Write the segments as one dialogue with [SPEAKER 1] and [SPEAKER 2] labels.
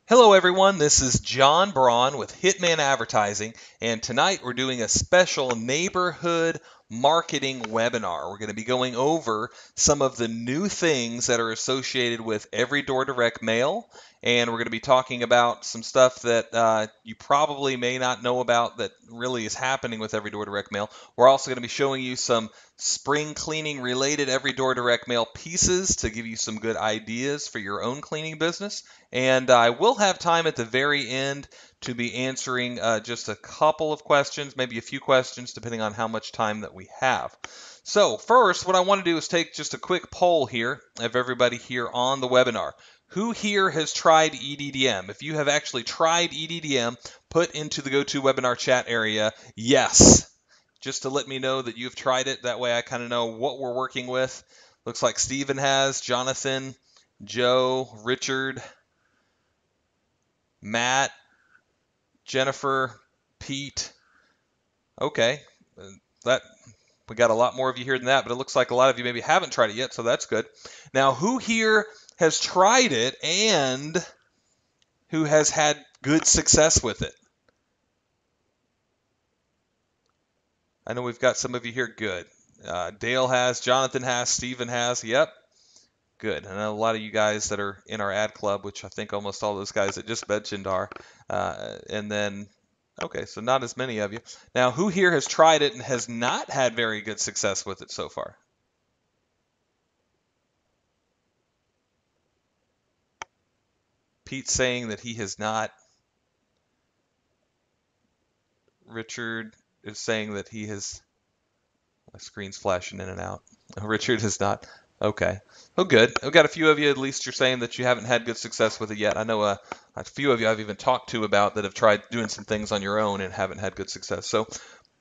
[SPEAKER 1] Hello everyone, this is John Braun with Hitman Advertising, and tonight we're doing a special neighborhood marketing webinar. We're going to be going over some of the new things that are associated with every door direct mail, and we're going to be talking about some stuff that you probably may not know about that really is happening with every door direct mail. We're also going to be showing you some spring cleaning related every door direct mail pieces to give you some good ideas for your own cleaning business. And I will have time at the very end to be answering just a couple of questions, maybe a few questions, depending on how much time that we have. So first, what I want to do is take just a quick poll here of everybody here on the webinar. Who here has tried EDDM? If you have actually tried EDDM, put into the GoToWebinar chat area, yes, just to let me know that you've tried it. That way I kind of know what we're working with. Looks like Stephen has, Jonathan, Joe, Richard, Matt, Jennifer, Pete. Okay, that we got a lot more of you here than that, but it looks like a lot of you maybe haven't tried it yet, so that's good. Now, who here has tried it and who has had good success with it? I know we've got some of you here. Good. Dale has, Jonathan has, Stephen has. Yep. Good. I know a lot of you guys that are in our ad club, which I think almost all those guys that just mentioned are. And then, okay, so not as many of you. Now, who here has tried it and has not had very good success with it so far? Pete's saying that he has not. Richard is saying that he has. My screen's flashing in and out. Richard has not. Okay. Oh, good. I've got a few of you, at least you're saying that you haven't had good success with it yet. I know a few of you I've even talked to about that have tried doing some things on your own and haven't had good success. So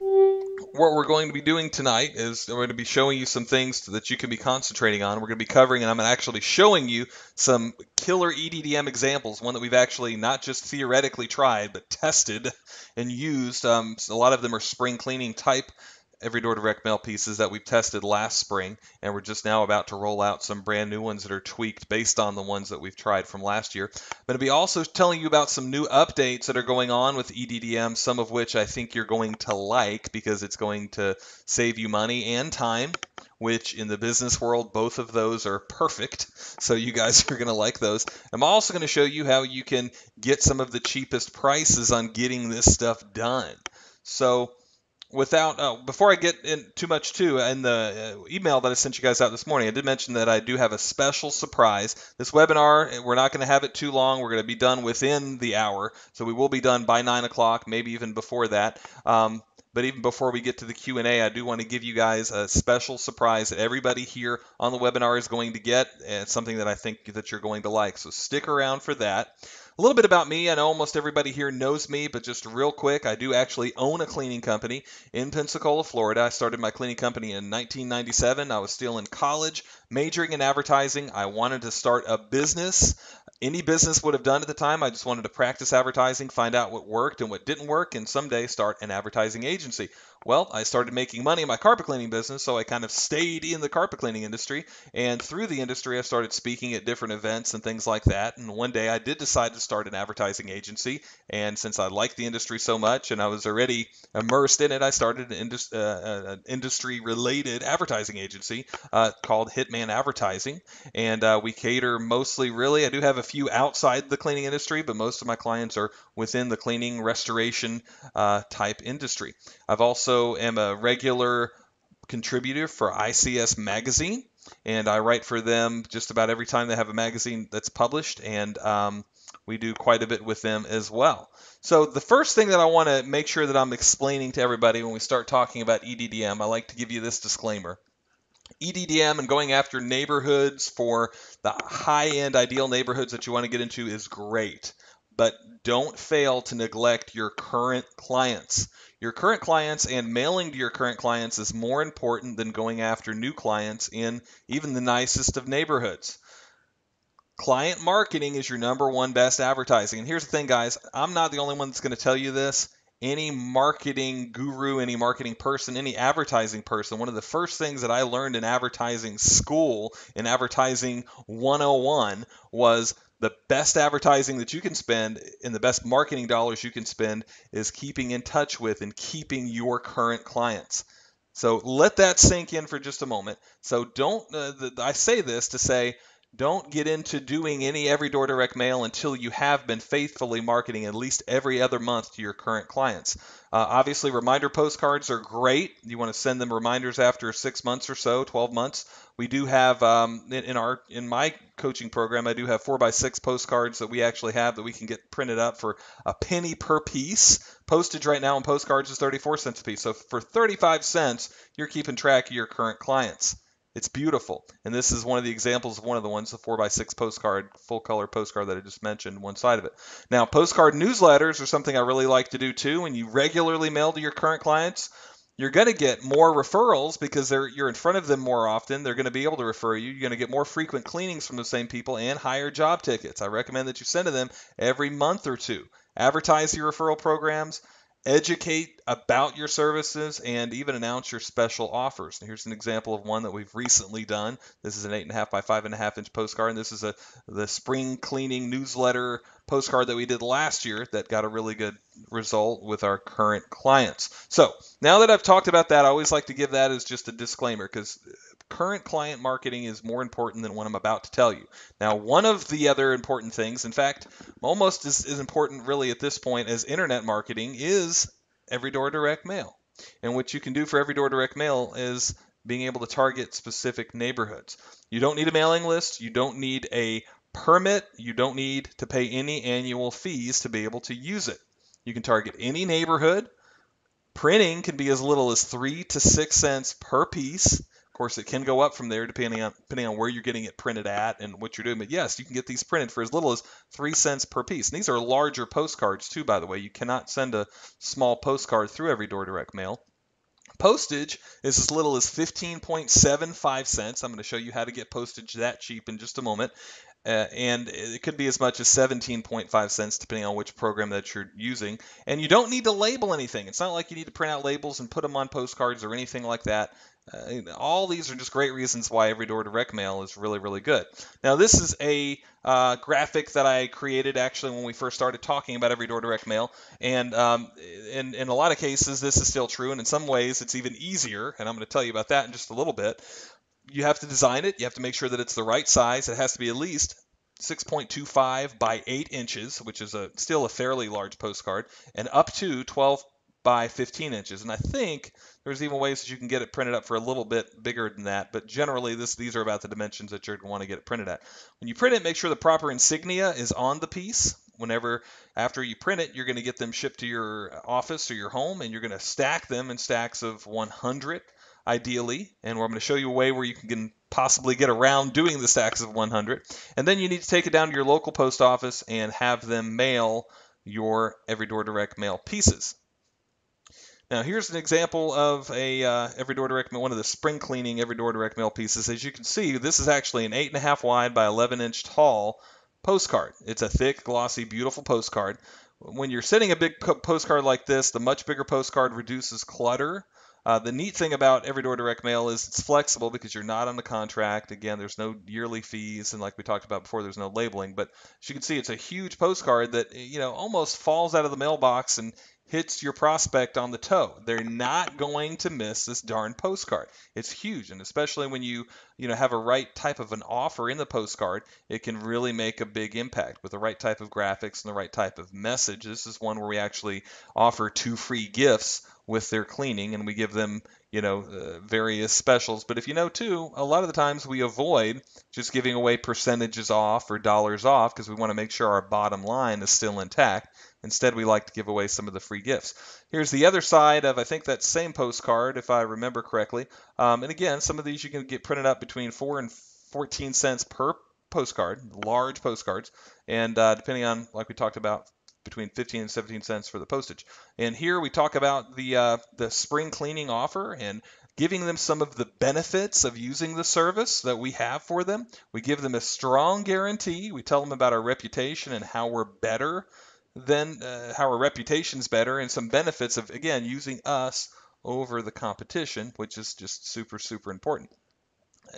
[SPEAKER 1] what we're going to be doing tonight is we're going to be showing you some things that you can be concentrating on. We're going to be covering, and I'm actually showing you some killer EDDM examples, one that we've actually not just theoretically tried, but tested and used. A lot of them are spring cleaning type every door direct mail pieces that we've tested last spring, and we're just now about to roll out some brand new ones that are tweaked based on the ones that we've tried from last year. I'm going to be also telling you about some new updates that are going on with EDDM, some of which I think you're going to like because it's going to save you money and time, which in the business world, both of those are perfect. So you guys are going to like those. I'm also going to show you how you can get some of the cheapest prices on getting this stuff done. So before I get in too much in the email that I sent you guys out this morning, I did mention that I do have a special surprise. This webinar, we're not going to have it too long. We're going to be done within the hour, so we will be done by 9 o'clock, maybe even before that. But even before we get to the Q&A, I do want to give you guys a special surprise that everybody here on the webinar is going to get, and it's something that I think that you're going to like. So stick around for that. A little bit about me. I know almost everybody here knows me, but just real quick, I do actually own a cleaning company in Pensacola, Florida. I started my cleaning company in 1997. I was still in college, majoring in advertising. I wanted to start a business. Any business would have done at the time. I just wanted to practice advertising, find out what worked and what didn't work, and someday start an advertising agency. Well, I started making money in my carpet cleaning business, so I kind of stayed in the carpet cleaning industry. And through the industry, I started speaking at different events and things like that. And one day I did decide to start an advertising agency. And since I liked the industry so much and I was already immersed in it, I started an industry-related advertising agency called Hitman Advertising. And we cater mostly, really, I do have a few outside the cleaning industry, but most of my clients are within the cleaning restoration type industry. I've also am a regular contributor for ICS Magazine, and I write for them just about every time they have a magazine that's published, and we do quite a bit with them as well. So the first thing that I want to make sure that I'm explaining to everybody when we start talking about EDDM, I like to give you this disclaimer. EDDM and going after neighborhoods for the high-end ideal neighborhoods that you want to get into is great, but don't fail to neglect your current clients. Your current clients and mailing to your current clients is more important than going after new clients in even the nicest of neighborhoods. Client marketing is your number one best advertising. And here's the thing, guys, I'm not the only one that's going to tell you this. Any marketing guru, any marketing person, any advertising person, one of the first things that I learned in advertising school, in advertising 101, was The best advertising that you can spend and the best marketing dollars you can spend is keeping in touch with and keeping your current clients. So let that sink in for just a moment. So don't, I say this to say, don't get into doing any every door direct mail until you have been faithfully marketing at least every other month to your current clients. Obviously, reminder postcards are great. You want to send them reminders after 6 months or so, 12 months. We do have in my coaching program, I do have 4x6 postcards that we actually have that we can get printed up for a penny per piece. Postage right now on postcards is 34 cents a piece. So for 35 cents, you're keeping track of your current clients. It's beautiful. And this is one of the examples of one of the ones, the 4x6 postcard, full color postcard that I just mentioned, one side of it. Now, postcard newsletters are something I really like to do too. When you regularly mail to your current clients, you're going to get more referrals because you're in front of them more often. They're going to be able to refer you. You're going to get more frequent cleanings from the same people and higher job tickets. I recommend that you send to them every month or two. Advertise your referral programs, educate about your services, and even announce your special offers. Here's an example of one that we've recently done. This is an 8.5 by 5.5 inch postcard, and this is the spring cleaning newsletter postcard that we did last year that got a really good result with our current clients. So now that I've talked about that, I always like to give that as just a disclaimer because current client marketing is more important than what I'm about to tell you. Now, one of the other important things, in fact, almost as important really at this point as internet marketing, is every door direct mail. And what you can do for every door direct mail is being able to target specific neighborhoods. You don't need a mailing list. You don't need a permit. You don't need to pay any annual fees to be able to use it. You can target any neighborhood. Printing can be as little as 3 to 6 cents per piece. Of course, it can go up from there depending on where you're getting it printed at and what you're doing. But yes, you can get these printed for as little as 3 cents per piece. And these are larger postcards too, by the way. You cannot send a small postcard through every door direct mail. Postage is as little as 15.75 cents. I'm going to show you how to get postage that cheap in just a moment. And it could be as much as 17.5 cents depending on which program that you're using. And you don't need to label anything. It's not like you need to print out labels and put them on postcards or anything like that. All these are just great reasons why every door direct mail is really, really good. Now, this is a graphic that I created actually when we first started talking about every door direct mail. And in a lot of cases, this is still true. And in some ways, it's even easier. And I'm going to tell you about that in just a little bit. You have to design it. You have to make sure that it's the right size. It has to be at least 6.25 by 8 inches, which is still a fairly large postcard, and up to 12 by 15 inches. And I think there's even ways that you can get it printed up for a little bit bigger than that, but generally these are about the dimensions that you're going to want to get it printed at. When you print it, make sure the proper insignia is on the piece. After you print it, you're going to get them shipped to your office or your home, and you're going to stack them in stacks of 100 ideally, and I'm going to show you a way where you can possibly get around doing the stacks of 100. And then you need to take it down to your local post office and have them mail your every door direct mail pieces. Now here's an example of a every door direct mail, one of the spring cleaning every door direct mail pieces. As you can see, this is actually an 8.5 wide by 11 inch tall postcard. It's a thick, glossy, beautiful postcard. When you're sending a big postcard like this, the much bigger postcard reduces clutter. The neat thing about every door direct mail is it's flexible because you're not on the contract. Again, there's no yearly fees, and like we talked about before, there's no labeling. But as you can see, it's a huge postcard that almost falls out of the mailbox and hits your prospect on the toe. They're not going to miss this darn postcard. It's huge, and especially when you have a right type of an offer in the postcard, it can really make a big impact with the right type of graphics and the right type of message. This is one where we actually offer 2 free gifts with their cleaning, and we give them various specials. But if you know too, a lot of the times we avoid just giving away percentages off or dollars off because we want to make sure our bottom line is still intact. Instead, we like to give away some of the free gifts. Here's the other side of, I think, that same postcard, if I remember correctly. And again, some of these you can get printed up between 4 and 14 cents per postcard, large postcards, and depending on, like we talked about, between 15 and 17 cents for the postage. And here we talk about the spring cleaning offer and giving them some of the benefits of using the service that we have for them. We give them a strong guarantee. We tell them about our reputation and how we're better than how our reputation's better, and some benefits of, again, using us over the competition, which is just super, super important.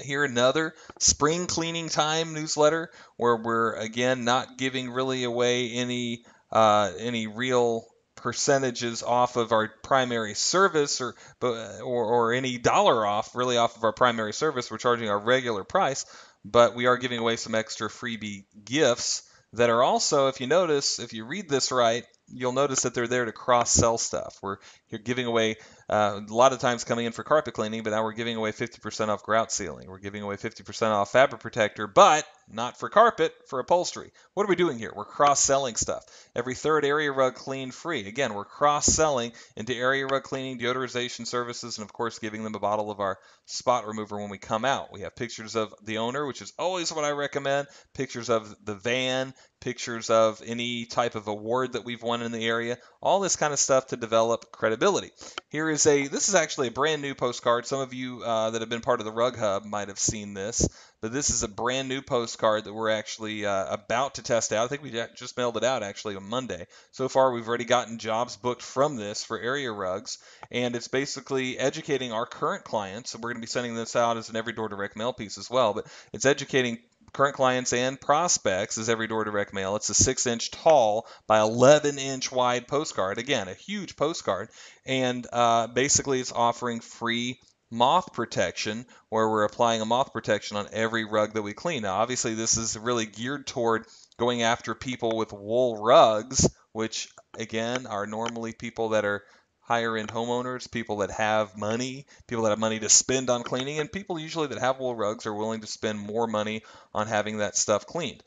[SPEAKER 1] Here another spring cleaning time newsletter where we're again not giving really away any real percentages off of our primary service or any dollar off really off of our primary service. We're charging our regular price, but we are giving away some extra freebie gifts that are also, if you notice, if you read this right, you'll notice that they're there to cross sell stuff. You're giving away a lot of times coming in for carpet cleaning, but now we're giving away 50% off grout sealing. We're giving away 50% off fabric protector, but not for carpet, for upholstery. What are we doing here? We're cross-selling stuff. Every third area rug clean free. Again, we're cross-selling into area rug cleaning, deodorization services, and of course giving them a bottle of our spot remover when we come out. We have pictures of the owner, which is always what I recommend, pictures of the van, pictures of any type of award that we've won in the area, all this kind of stuff to develop credibility. This is actually a brand new postcard. Some of you that have been part of the Rug Hub might have seen this, but this is a brand new postcard that we're actually about to test out. I think we just mailed it out actually on Monday. So far, we've already gotten jobs booked from this for area rugs, and it's basically educating our current clients. So we're going to be sending this out as an every door direct mail piece as well, but it's educating current clients and prospects as every door direct mail. It's a 6-inch tall by 11-inch wide postcard. Again, a huge postcard. And basically it's offering free moth protection where we're applying a moth protection on every rug that we clean. Now, obviously this is really geared toward going after people with wool rugs, which again are normally people that are higher end homeowners, people that have money, people that have money to spend on cleaning, and people usually that have wool rugs are willing to spend more money on having that stuff cleaned.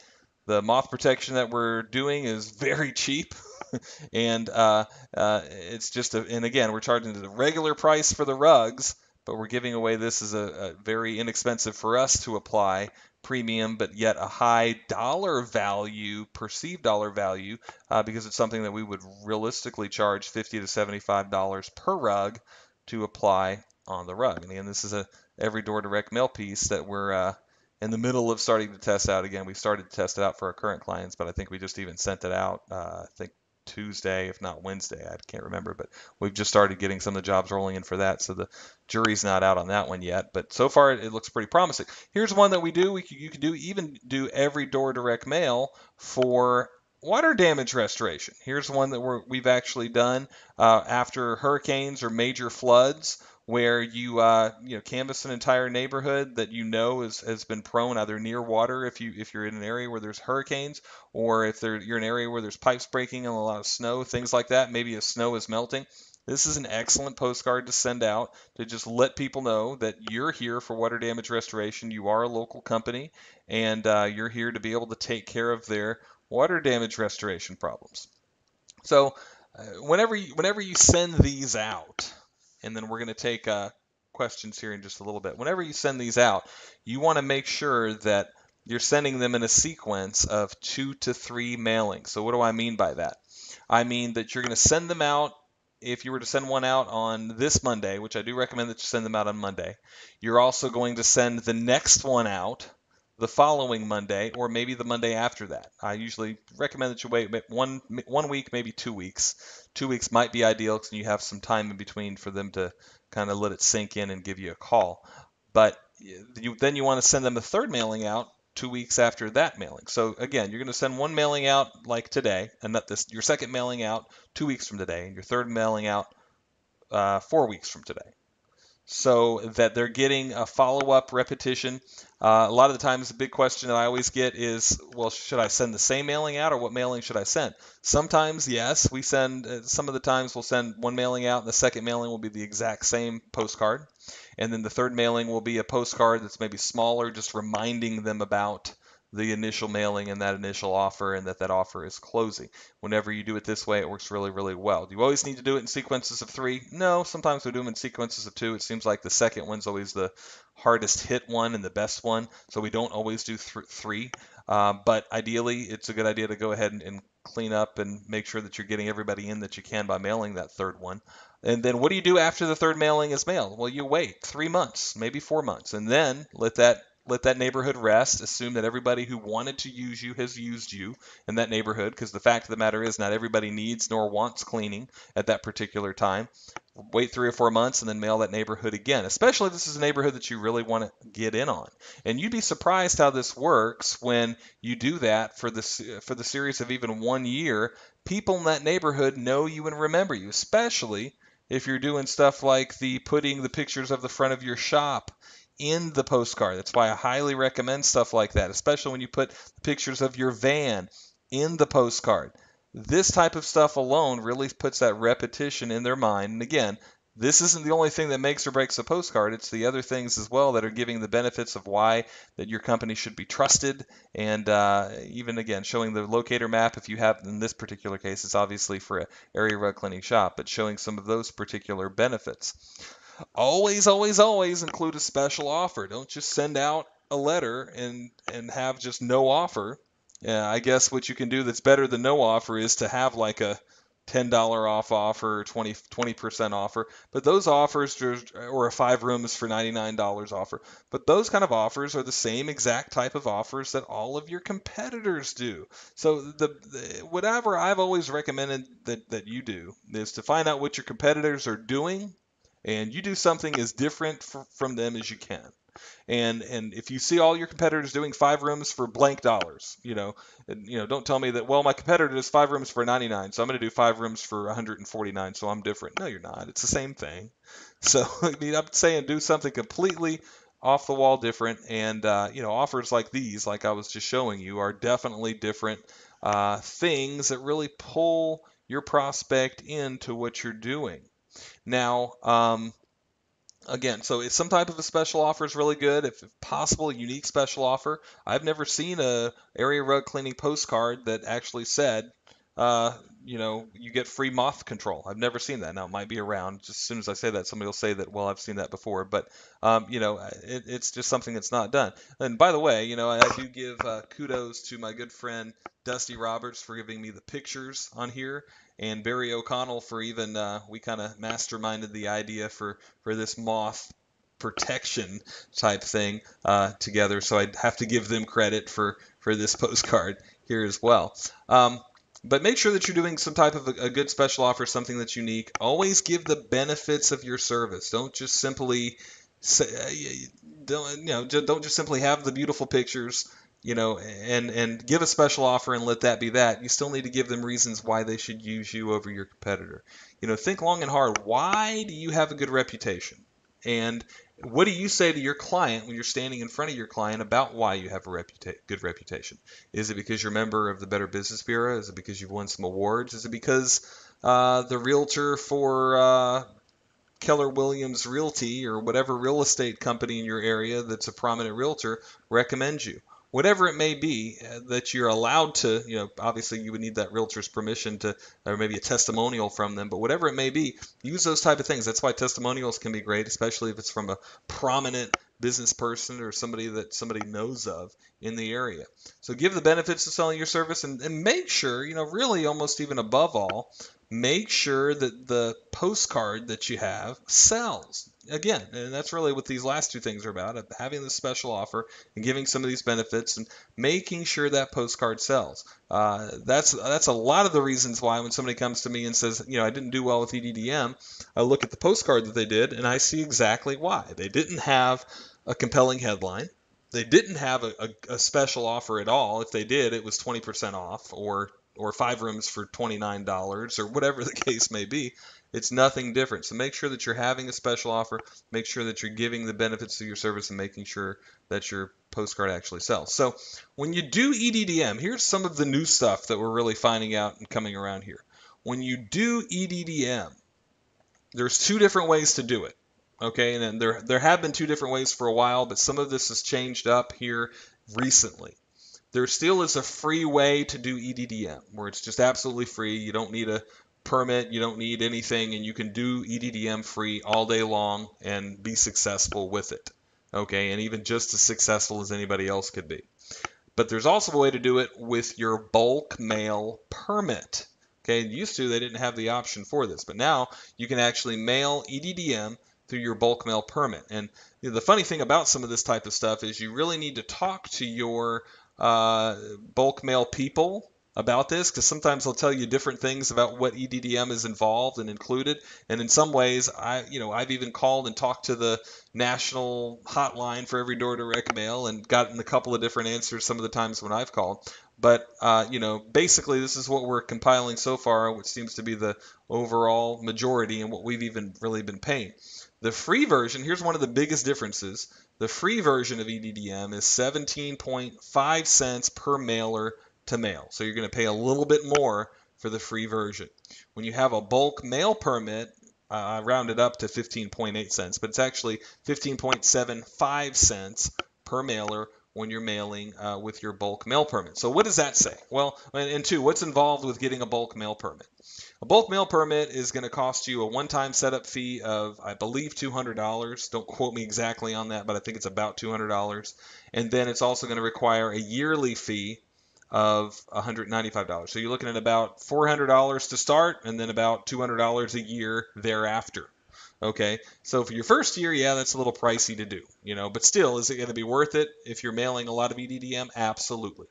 [SPEAKER 1] The moth protection that we're doing is very cheap, and it's just and again, we're charging the regular price for the rugs, but we're giving away this as a very inexpensive for us to apply premium, but yet a high dollar value, perceived dollar value, because it's something that we would realistically charge $50 to $75 per rug to apply on the rug. And again, this is a every door direct mail piece that we're in the middle of starting to test out. Again, we started to test it out for our current clients, but I think we just even sent it out, I think Tuesday, if not Wednesday. I can't remember, but we've just started getting some of the jobs rolling in for that. So the jury's not out on that one yet, but so far it looks pretty promising. Here's one that we do. You can do every door direct mail for water damage restoration. Here's one that we've actually done after hurricanes or major floods, where you canvass an entire neighborhood that has been prone either near water if you're in an area where there's hurricanes, or if you're in an area where there's pipes breaking and a lot of snow, things like that. Maybe if snow is melting. This is an excellent postcard to send out to just let people know that you're here for water damage restoration. You are a local company, and you're here to be able to take care of their water damage restoration problems. So whenever you send these out, and then we're going to take questions here in just a little bit. Whenever you send these out, you want to make sure that you're sending them in a sequence of 2 to 3 mailings. So what do I mean by that? I mean that you're going to send them out. If you were to send one out on this Monday, which I do recommend that you send them out on Monday, you're also going to send the next one out the following Monday, or maybe the Monday after that. I usually recommend that you wait one week, maybe 2 weeks. 2 weeks might be ideal because you have some time in between for them to kind of let it sink in and give you a call. But then you want to send them a third mailing out 2 weeks after that mailing. So again, you're going to send one mailing out like today, and your second mailing out 2 weeks from today, and your third mailing out 4 weeks from today, so that they're getting a follow-up repetition. A lot of the times, the big question that I always get is, well, should I send the same mailing out, or what mailing should I send? Sometimes, yes, we send, some of the times we'll send one mailing out, and the second mailing will be the exact same postcard. And then the third mailing will be a postcard that's maybe smaller, just reminding them about the initial mailing and that initial offer, and that offer is closing. Whenever you do it this way, it works really, really well. Do you always need to do it in sequences of 3? No, sometimes we do them in sequences of 2. It seems like the second one's always the hardest hit one and the best one, so we don't always do 3. But ideally, it's a good idea to go ahead and clean up and make sure that you're getting everybody in that you can by mailing that third one. And then what do you do after the third mailing is mailed? Well, you wait 3 months, maybe 4 months, and then let that neighborhood rest. Assume that everybody who wanted to use you has used you in that neighborhood, because the fact of the matter is not everybody needs nor wants cleaning at that particular time. wait 3 or 4 months and then mail that neighborhood again, especially if this is a neighborhood that you really want to get in on. And you'd be surprised how this works when you do that for the series of even 1 year. People in that neighborhood know you and remember you, especially if you're doing stuff like the putting the pictures of the front of your shop in the postcard. That's why I highly recommend stuff like that, especially when you put pictures of your van in the postcard. This type of stuff alone really puts that repetition in their mind. And again, this isn't the only thing that makes or breaks a postcard. It's the other things as well that are giving the benefits of why that your company should be trusted. And even again, showing the locator map, if you have, in this particular case, it's obviously for an area rug cleaning shop, but showing some of those particular benefits. Always, always, always include a special offer. Don't just send out a letter and have just no offer. Yeah, I guess what you can do that's better than no offer is to have like a $10 off offer, or 20% offer. But those offers, or a 5 rooms for $99 offer. But those kind of offers are the same exact type of offers that all of your competitors do. So whatever I've always recommended that you do is to find out what your competitors are doing, and you do something as different from them as you can. And if you see all your competitors doing 5 rooms for blank dollars, don't tell me that, well, my competitor does 5 rooms for 99, so I'm going to do 5 rooms for 149, so I'm different. No, you're not. It's the same thing. So I mean, I'm saying do something completely off the wall different, and offers like these, like I was just showing you, are definitely different things that really pull your prospect into what you're doing. Now, again, so it's some type of a special offer is really good. If possible, a unique special offer. I've never seen a area rug cleaning postcard that actually said, you get free moth control. I've never seen that. Now it might be around. Just as soon as I say that, somebody will say that, well, I've seen that before. But it's just something that's not done. And by the way, I do give kudos to my good friend Dusty Roberts for giving me the pictures on here, and Barry O'Connell for even we kind of masterminded the idea for this moth protection type thing together. So I'd have to give them credit for this postcard here as well. But make sure that you're doing some type of a good special offer, something that's unique. Always give the benefits of your service. Don't just simply say, don't just simply have the beautiful pictures, and give a special offer and let that be that. You still need to give them reasons why they should use you over your competitor. Think long and hard. Why do you have a good reputation? And what do you say to your client when you're standing in front of your client about why you have a good reputation? Is it because you're a member of the Better Business Bureau? Is it because you've won some awards? Is it because the realtor for Keller Williams Realty or whatever real estate company in your area that's a prominent realtor recommends you? Whatever it may be that you're allowed to, obviously you would need that realtor's permission to, or maybe a testimonial from them, but whatever it may be, use those type of things. That's why testimonials can be great, especially if it's from a prominent business person or somebody that somebody knows of in the area. So give the benefits of selling your service, and make sure, really almost even above all, make sure that the postcard that you have sells. Again, and that's really what these last two things are about, having the special offer and giving some of these benefits and making sure that postcard sells. That's a lot of the reasons why when somebody comes to me and says, I didn't do well with EDDM, I look at the postcard that they did and I see exactly why. They didn't have a compelling headline. They didn't have a special offer at all. If they did, it was 20% off or 5 rooms for $29 or whatever the case may be. It's nothing different. So make sure that you're having a special offer. Make sure that you're giving the benefits to your service and making sure that your postcard actually sells. So when you do EDDM, here's some of the new stuff that we're really finding out and coming around here. When you do EDDM, there's two different ways to do it. Okay, and then there have been two different ways for a while, but some of this has changed up here recently. There still is a free way to do EDDM, where it's just absolutely free. You don't need a permit, you don't need anything, and you can do EDDM free all day long and be successful with it. Okay, and even just as successful as anybody else could be. But there's also a way to do it with your bulk mail permit. Okay, used to they didn't have the option for this, but now you can actually mail EDDM through your bulk mail permit. And the funny thing about some of this type of stuff is you really need to talk to your bulk mail people about this, because sometimes they'll tell you different things about what EDDM is involved and included. And in some ways, I've even called and talked to the national hotline for every door direct mail and gotten a couple of different answers some of the times when I've called. But basically, this is what we're compiling so far, which seems to be the overall majority and what we've even really been paying. The free version, here's one of the biggest differences. The free version of EDDM is 17.5 cents per mailer to mail. So you're going to pay a little bit more for the free version. When you have a bulk mail permit, I rounded up to 15.8 cents, but it's actually 15.75 cents per mailer when you're mailing with your bulk mail permit. So what does that say? Well, and two, what's involved with getting a bulk mail permit? A bulk mail permit is going to cost you a one-time setup fee of, I believe, $200. Don't quote me exactly on that, but I think it's about $200. And then it's also going to require a yearly fee of $195. So you're looking at about $400 to start and then about $200 a year thereafter. Okay, so for your first year, yeah, that's a little pricey to do, but still, is it going to be worth it if you're mailing a lot of EDDM? Absolutely.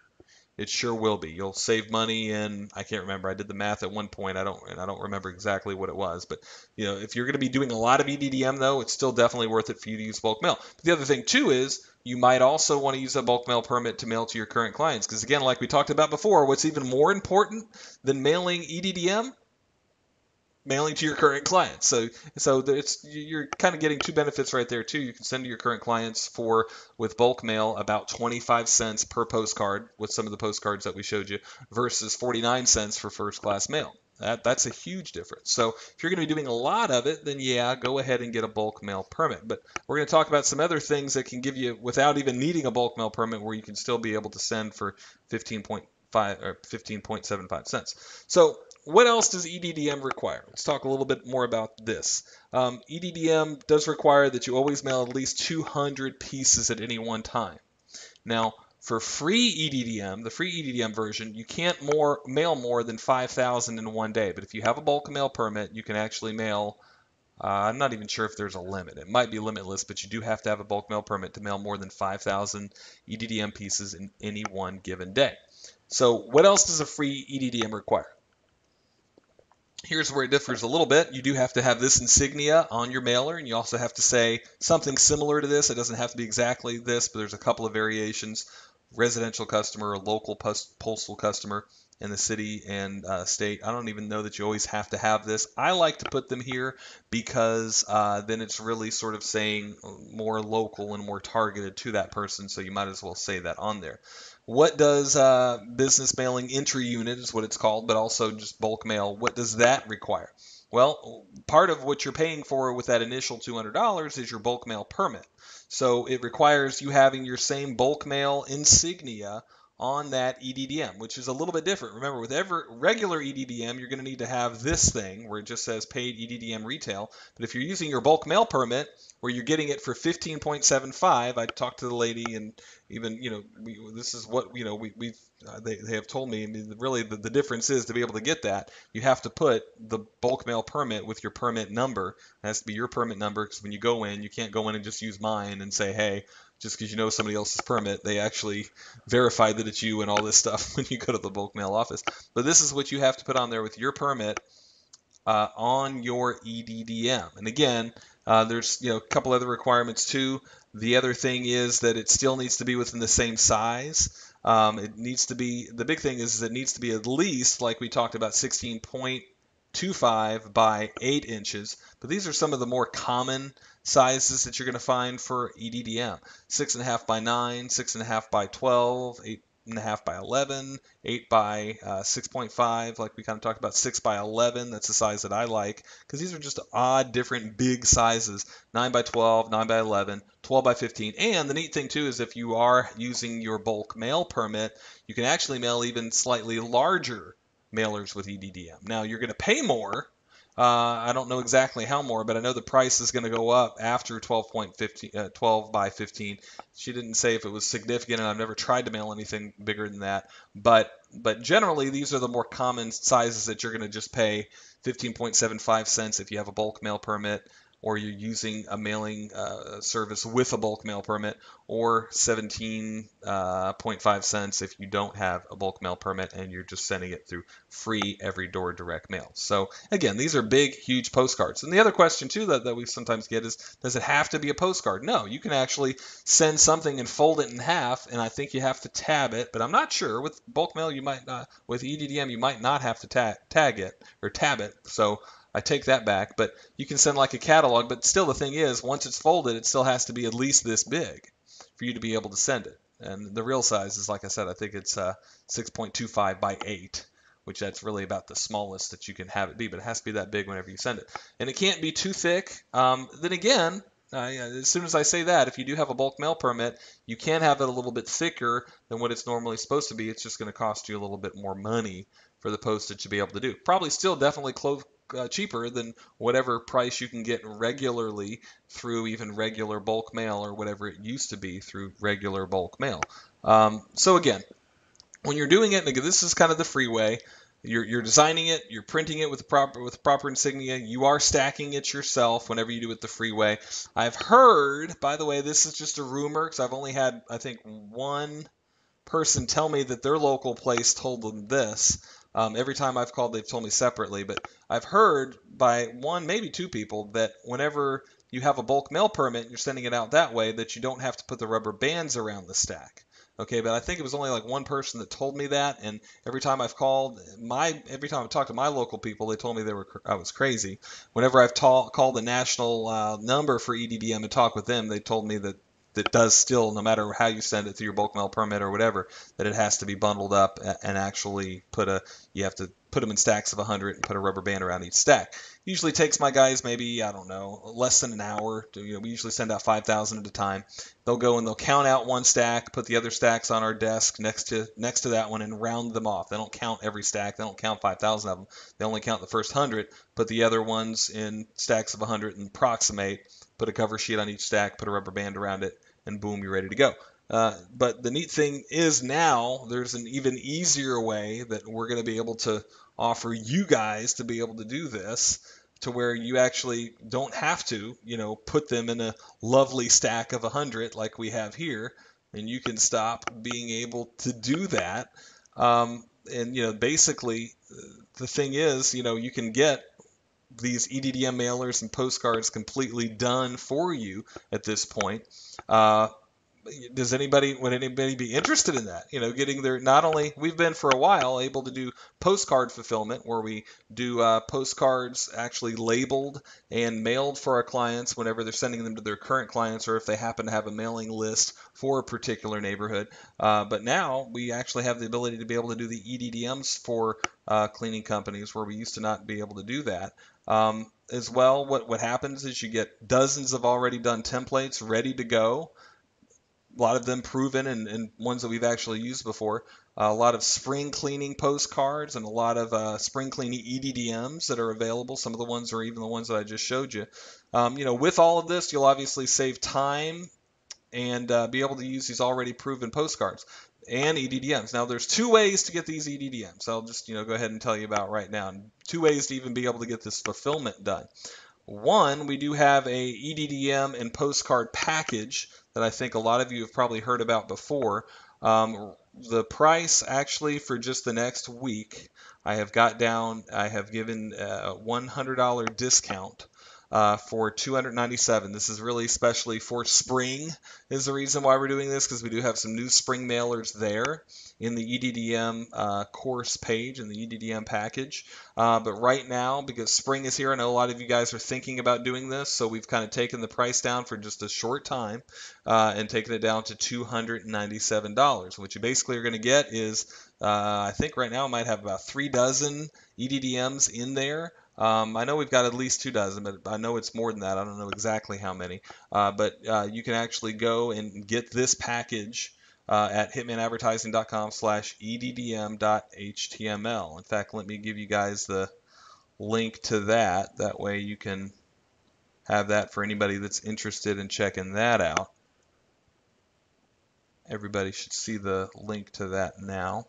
[SPEAKER 1] It sure will be. You'll save money, and I can't remember. I did the math at one point. I don't remember exactly what it was, but if you're going to be doing a lot of EDDM though, it's still definitely worth it for you to use bulk mail. But the other thing too is you might also want to use a bulk mail permit to mail to your current clients, because again, like we talked about before, what's even more important than mailing EDDM? Mailing to your current clients. So you're kind of getting two benefits right there too. You can send to your current clients with bulk mail about 25 cents per postcard with some of the postcards that we showed you versus 49 cents for first class mail. That's a huge difference. So if you're going to be doing a lot of it, then yeah, go ahead and get a bulk mail permit. But we're going to talk about some other things that can give you, without even needing a bulk mail permit, where you can still be able to send for 15.5 or 15.75 cents. So what else does EDDM require? Let's talk a little bit more about this. EDDM does require that you always mail at least 200 pieces at any one time. Now, for free EDDM, the free EDDM version, you can't mail more than 5,000 in one day. But if you have a bulk mail permit, you can actually mail. I'm not even sure if there's a limit. It might be limitless, but you do have to have a bulk mail permit to mail more than 5,000 EDDM pieces in any one given day. So what else does a free EDDM require? Here's where it differs a little bit. You do have to have this insignia on your mailer, and you also have to say something similar to this. It doesn't have to be exactly this, but there's a couple of variations. Residential customer, a local postal customer in the city and state. I don't even know that you always have to have this. I like to put them here because then it's really sort of saying more local and more targeted to that person, so you might as well say that on there. What does business mailing entry unit is what it's called, but also just bulk mail, what does that require? Well, part of what you're paying for with that initial $200 is your bulk mail permit. So it requires you having your same bulk mail insignia on that EDDM, which is a little bit different. Remember, with every regular EDDM, you're going to need to have this thing where it just says paid EDDM retail. But if you're using your bulk mail permit, where you're getting it for 15.75, I talked to the lady, and even this is what they have told me. I mean, really, the difference is to be able to get that, you have to put the bulk mail permit with your permit number. It has to be your permit number, because when you go in, you can't go in and just use mine and say, hey, just because you know somebody else's permit, they actually verify that it's you and all this stuff when you go to the bulk mail office. But this is what you have to put on there with your permit on your EDDM. And again, there's a couple other requirements too. The other thing is that it still needs to be within the same size. It needs to be, the big thing is it needs to be at least, like we talked about, 16.25 by 8 inches. But these are some of the more common sizes that you're going to find for EDDM. 6.5 by 9, 6.5 by 12, 8.5 by 11, 8 by 6.5, like we kind of talked about, 6 by 11. That's the size that I like, because these are just odd, different, big sizes. 9 by 12, 9 by 11, 12 by 15. And the neat thing too is if you are using your bulk mail permit, you can actually mail even slightly larger mailers with EDDM. Now you're going to pay more. I don't know exactly how more, but I know the price is going to go up after 12 by 15. She didn't say if it was significant, and I've never tried to mail anything bigger than that. But generally, these are the more common sizes that you're going to just pay 15.75 cents if you have a bulk mail permit. or you're using a mailing service with a bulk mail permit, or 17.5 cents if you don't have a bulk mail permit and you're just sending it through free every door direct mail. So again, these are big, huge postcards. And the other question too that we sometimes get is, does it have to be a postcard? No, you can actually send something and fold it in half, and I think you have to tab it, but I'm not sure. With bulk mail, you might not. With EDDM, you might not have to tag it or tab it. So I take that back, but you can send like a catalog, but still the thing is, once it's folded, it still has to be at least this big for you to be able to send it. And the real size is, like I said, I think it's 6.25 by 8, which that's really about the smallest that you can have it be, but it has to be that big whenever you send it. And it can't be too thick. Then again, as soon as I say that, if you do have a bulk mail permit, you can have it a little bit thicker than what it's normally supposed to be. It's just going to cost you a little bit more money for the postage to be able to do. Probably still definitely cheaper than whatever price you can get regularly through even regular bulk mail, or whatever it used to be through regular bulk mail. So again, when you're doing it, and again, this is kind of the free way. You're designing it, you're printing it with the proper insignia. You are stacking it yourself whenever you do it the free way. I've heard, by the way, this is just a rumor because I've only had, I think, one person tell me that their local place told them this. Every time I've called, they've told me separately, but I've heard by one, maybe two people, that whenever you have a bulk mail permit and you're sending it out that way, that you don't have to put the rubber bands around the stack. Okay, but I think it was only like one person that told me that, and every time I've talked to my local people, they told me I was crazy. Whenever I've called the national number for EDDM and talk with them, they told me that does still, no matter how you send it through your bulk mail permit or whatever, that it has to be bundled up and actually you have to put them in stacks of 100 and put a rubber band around each stack. Usually takes my guys maybe, I don't know, less than an hour. We usually send out 5,000 at a time. They'll go and they'll count out one stack, put the other stacks on our desk next to that one, and round them off. They don't count every stack. They don't count 5,000 of them. They only count the first 100, put the other ones in stacks of 100 and approximate, put a cover sheet on each stack, put a rubber band around it, and boom, you're ready to go. But the neat thing is now there's an even easier way that we're going to be able to offer you guys to be able to do this, to where you actually don't have to, put them in a lovely stack of 100 like we have here, and you can stop being able to do that. And basically, the thing is, you can get these EDDM mailers and postcards completely done for you at this point. Would anybody be interested in that? Getting their, not only we've been for a while able to do postcard fulfillment, where we do postcards actually labeled and mailed for our clients whenever they're sending them to their current clients, or if they happen to have a mailing list for a particular neighborhood. But now we actually have the ability to be able to do the EDDMs for cleaning companies, where we used to not be able to do that. As well, what happens is you get dozens of already done templates ready to go. A lot of them proven and ones that we've actually used before. A lot of spring cleaning postcards and a lot of spring cleaning EDDMs that are available. Some of the ones are even the ones that I just showed you. With all of this, you'll obviously save time and be able to use these already proven postcards and EDDMs. Now, there's two ways to get these EDDMs. I'll just go ahead and tell you about right now. And two ways to even be able to get this fulfillment done. One, we do have a EDDM and postcard package that I think a lot of you have probably heard about before. The price actually for just the next week, I have given a $100 discount for $297. This is really especially for spring is the reason why we're doing this, because we do have some new spring mailers there in the EDDM course page in the EDDM package. But right now, because spring is here, I know a lot of you guys are thinking about doing this, so we've kind of taken the price down for just a short time and taken it down to $297. What you basically are going to get is, I think right now I might have about 3 dozen EDDMs in there. I know we've got at least 2 dozen, but I know it's more than that. I don't know exactly how many. But you can actually go and get this package at hitmanadvertising.com/EDDM.html. In fact, let me give you guys the link to that. That way you can have that for anybody that's interested in checking that out. Everybody should see the link to that now.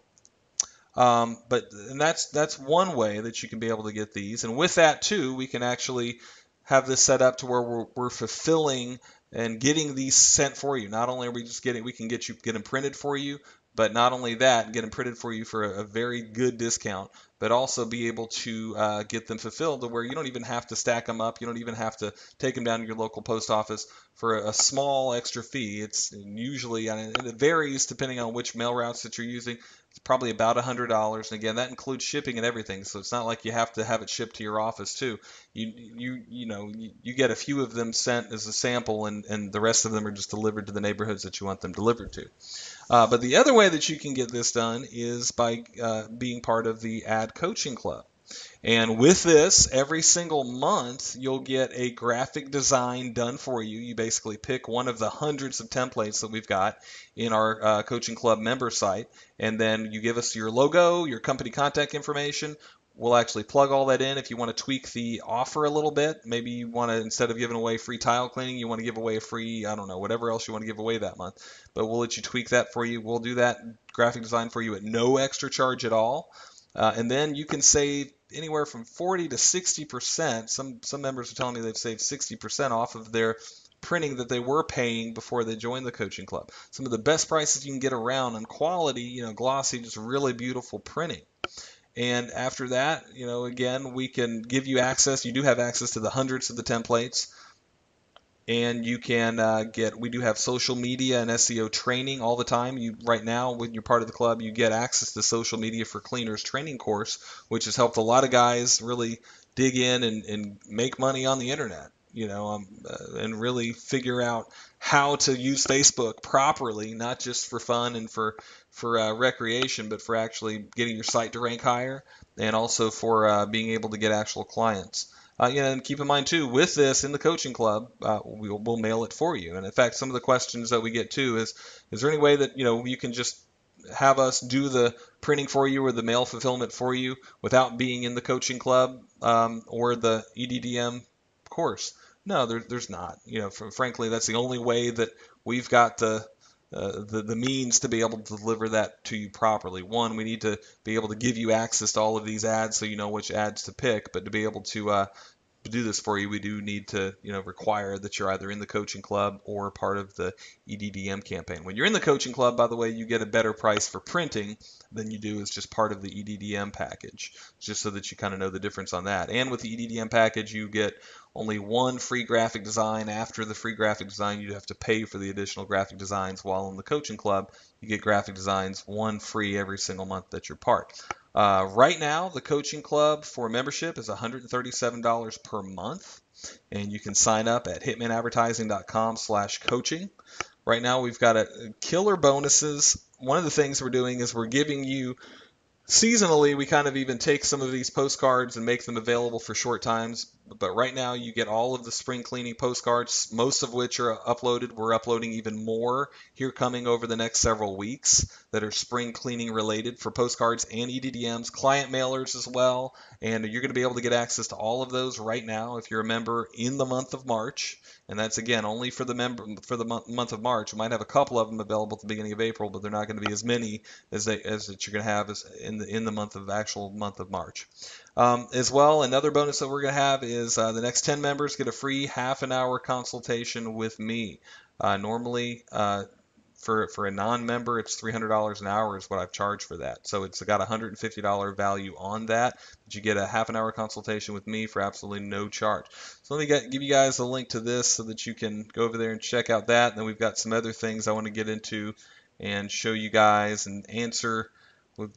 [SPEAKER 1] But that's one way that you can be able to get these. And with that too, we can actually have this set up to where we're fulfilling and getting these sent for you. Not only are we just getting, we can get them printed for you, but not only that, get them printed for you for a very good discount, but also be able to get them fulfilled to where you don't even have to stack them up. You don't even have to take them down to your local post office for a small extra fee. It's usually, and it varies depending on which mail routes that you're using. It's probably about $100, and again, that includes shipping and everything. So it's not like you have to have it shipped to your office too. You get a few of them sent as a sample, and the rest of them are just delivered to the neighborhoods that you want them delivered to. But the other way that you can get this done is by being part of the Ad Coaching Club. And with this, every single month, you'll get a graphic design done for you. You basically pick one of the hundreds of templates that we've got in our Coaching Club member site, and then you give us your logo, your company contact information. We'll actually plug all that in. If you want to tweak the offer a little bit, maybe you want to, instead of giving away free tile cleaning, you want to give away a free, I don't know, whatever else you want to give away that month. But we'll let you tweak that for you. We'll do that graphic design for you at no extra charge at all. And then you can save anywhere from 40 to 60%. Some members are telling me they've saved 60% off of their printing that they were paying before they joined the coaching club. Some of the best prices you can get around on quality, glossy, just really beautiful printing. And after that, again, we can give you access. You do have access to the hundreds of the templates. And you can we do have social media and SEO training all the time. Right now, when you're part of the club, you get access to Social Media for Cleaners training course, which has helped a lot of guys really dig in and make money on the internet, and really figure out how to use Facebook properly, not just for fun and for recreation, but for actually getting your site to rank higher, and also for being able to get actual clients. And keep in mind too, with this in the coaching club, we'll mail it for you. And in fact, some of the questions that we get too is there any way that you can just have us do the printing for you or the mail fulfillment for you without being in the coaching club or the EDDM course? No, there's not. Frankly, that's the only way that we've got the means to be able to deliver that to you properly. One, we need to be able to give you access to all of these ads so you know which ads to pick, but to be able to do this for you, we do need to require that you're either in the coaching club or part of the EDDM campaign. When you're in the coaching club, by the way, you get a better price for printing than you do as just part of the EDDM package, just so that you kind of know the difference on that. And with the EDDM package, you get only one free graphic design. After the free graphic design, you have to pay for the additional graphic designs. While in the coaching club, you get graphic designs, one free every single month that you're part. Right now, the coaching club for membership is $137 per month, and you can sign up at hitmanadvertising.com/coaching. Right now, we've got killer bonuses. One of the things we're doing is we're giving you seasonally, we kind of even take some of these postcards and make them available for short times. But right now, you get all of the spring cleaning postcards, most of which are uploaded. We're uploading even more here coming over the next several weeks that are spring cleaning related for postcards and EDDMs, client mailers as well. And you're going to be able to get access to all of those right now if you're a member in the month of March. And that's, again, only for the month of March. We might have a couple of them available at the beginning of April, but they're not going to be as many as that you're going to have in the actual month of March. As well, another bonus that we're going to have is the next 10 members get a free half-an-hour consultation with me. Normally, for a non-member, it's $300 an hour is what I've charged for that. So it's got a $150 value on that, but you get a half-an-hour consultation with me for absolutely no charge. So let me give you guys a link to this so that you can go over there and check out that. And then we've got some other things I want to get into and show you guys and answer.